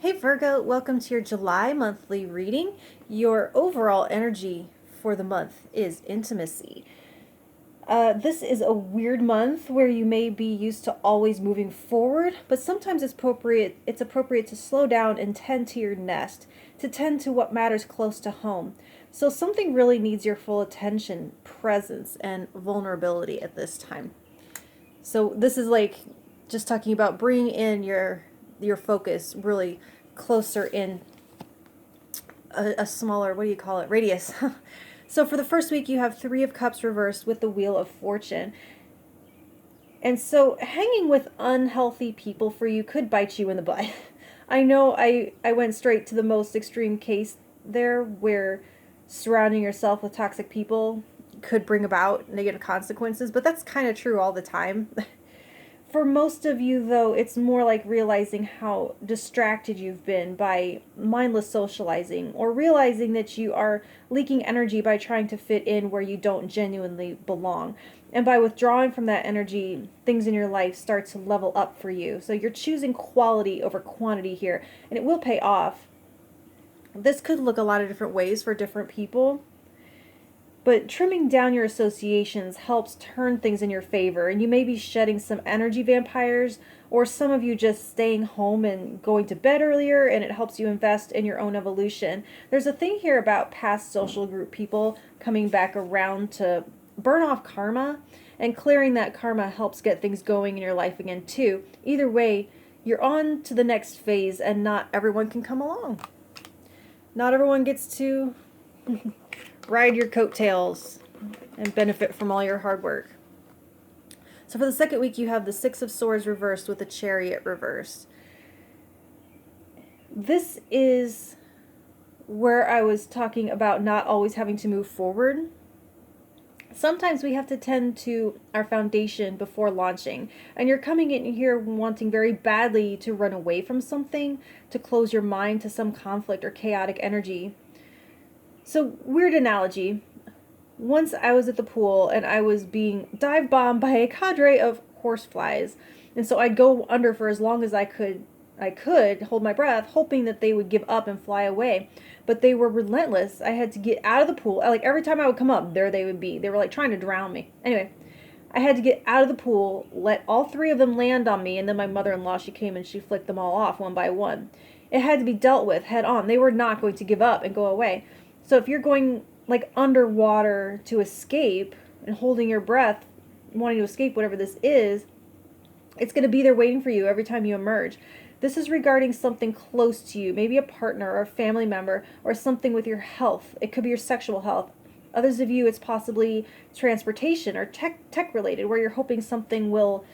Hey Virgo, welcome to your July monthly reading. Your overall energy for the month is intimacy. This is a weird month where you may be used to always moving forward, but sometimes it's appropriate to slow down and tend to your nest, to tend to what matters close to home. So something really needs your full attention, presence, and vulnerability at this time. So this is like just talking about bringing in your focus really closer in a smaller, what do you call it, radius. So for the first week, you have Three of Cups reversed with the Wheel of Fortune. And so hanging with unhealthy people for you could bite you in the butt. I know I went straight to the most extreme case there where surrounding yourself with toxic people could bring about negative consequences, but that's kind of true all the time. For most of you, though, it's more like realizing how distracted you've been by mindless socializing, or realizing that you are leaking energy by trying to fit in where you don't genuinely belong. And by withdrawing from that energy, things in your life start to level up for you. So you're choosing quality over quantity here, and it will pay off. This could look a lot of different ways for different people. But trimming down your associations helps turn things in your favor, and you may be shedding some energy vampires, or some of you just staying home and going to bed earlier, and it helps you invest in your own evolution. There's a thing here about past social group people coming back around to burn off karma, and clearing that karma helps get things going in your life again too. Either way, you're on to the next phase, and not everyone can come along. Not everyone gets to ride your coattails and benefit from all your hard work. So for the second week, you have the Six of Swords reversed with the Chariot reversed. This is where I was talking about not always having to move forward. Sometimes we have to tend to our foundation before launching. And you're coming in here wanting very badly to run away from something, to close your mind to some conflict or chaotic energy. So, weird analogy. Once I was at the pool and I was being dive bombed by a cadre of horseflies. And so I'd go under for as long as I could hold my breath, hoping that they would give up and fly away. But they were relentless. I had to get out of the pool. Like every time I would come up, there they would be. They were like trying to drown me. Anyway, I had to get out of the pool, let all three of them land on me, and then my mother-in-law, she came and she flicked them all off one by one. It had to be dealt with head on. They were not going to give up and go away. So if you're going like underwater to escape and holding your breath, wanting to escape whatever this is, it's going to be there waiting for you every time you emerge. This is regarding something close to you, maybe a partner or a family member, or something with your health. It could be your sexual health. Others of you, it's possibly transportation or tech related, where you're hoping something will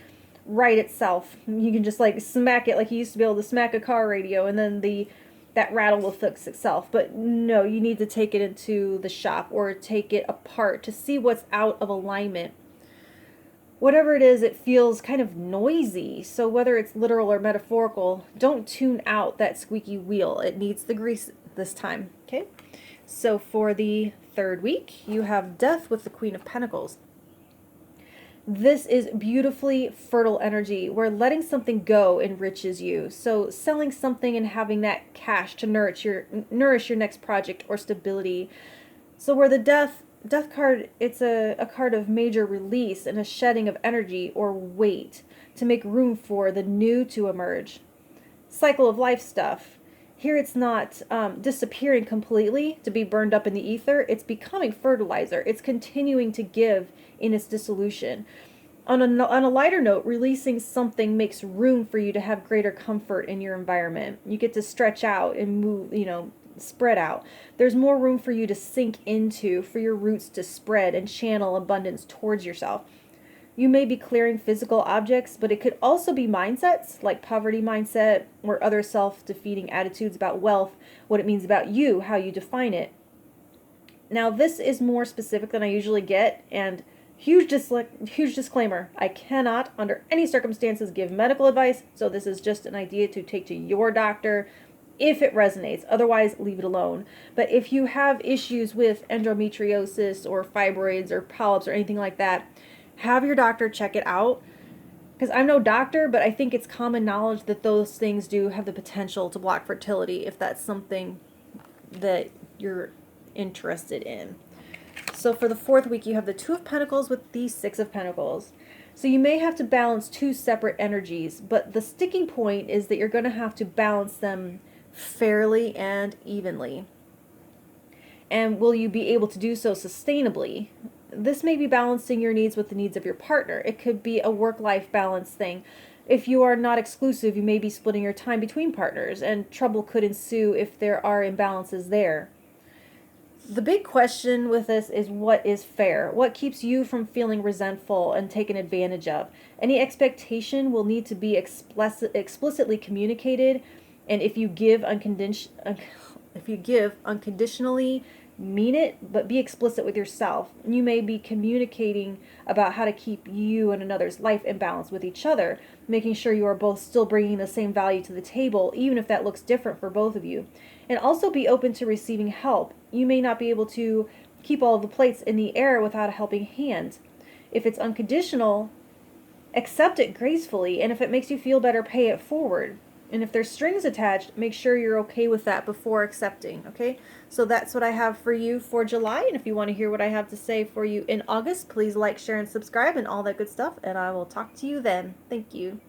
right itself. You can just like smack it like you used to be able to smack a car radio, and then that rattle will fix itself. But no, you need to take it into the shop or take it apart to see what's out of alignment. Whatever it is, it feels kind of noisy. So whether it's literal or metaphorical, don't tune out that squeaky wheel. It needs the grease this time. Okay? So for the third week, you have Death with the Queen of Pentacles. This is beautifully fertile energy where letting something go enriches you. So selling something and having that cash to nourish your next project or stability. So where the death card, it's a card of major release and a shedding of energy or weight to make room for the new to emerge. Cycle of life stuff. Here it's not disappearing completely to be burned up in the ether. It's becoming fertilizer. It's continuing to give in its dissolution. On a lighter note, releasing something makes room for you to have greater comfort in your environment. You get to stretch out and move, spread out. There's more room for you to sink into, for your roots to spread and channel abundance towards yourself. You may be clearing physical objects, but it could also be mindsets, like poverty mindset or other self-defeating attitudes about wealth, what it means about you, how you define it. Now, this is more specific than I usually get, and huge disclaimer, I cannot, under any circumstances, give medical advice, so this is just an idea to take to your doctor if it resonates. Otherwise, leave it alone. But if you have issues with endometriosis or fibroids or polyps or anything like that, have your doctor check it out, because I'm no doctor, but I think it's common knowledge that those things do have the potential to block fertility if that's something that you're interested in. So for the 4th week, you have the Two of Pentacles with the Six of Pentacles. So you may have to balance two separate energies, but the sticking point is that you're going to have to balance them fairly and evenly. And will you be able to do so sustainably? This may be balancing your needs with the needs of your partner. It could be a work-life balance thing. If you are not exclusive, you may be splitting your time between partners, and trouble could ensue if there are imbalances there. The big question with this is, what is fair? What keeps you from feeling resentful and taken advantage of? Any expectation will need to be explicitly communicated, and if you give unconditionally, mean it, but be explicit with yourself. You may be communicating about how to keep you and another's life in balance with each other, making sure you are both still bringing the same value to the table, even if that looks different for both of you. And also be open to receiving help. You may not be able to keep all of the plates in the air without a helping hand. If it's unconditional, accept it gracefully, and if it makes you feel better, pay it forward. And if there's strings attached, make sure you're okay with that before accepting, okay? So that's what I have for you for July, and if you want to hear what I have to say for you in August, please like, share, and subscribe, and all that good stuff, and I will talk to you then. Thank you.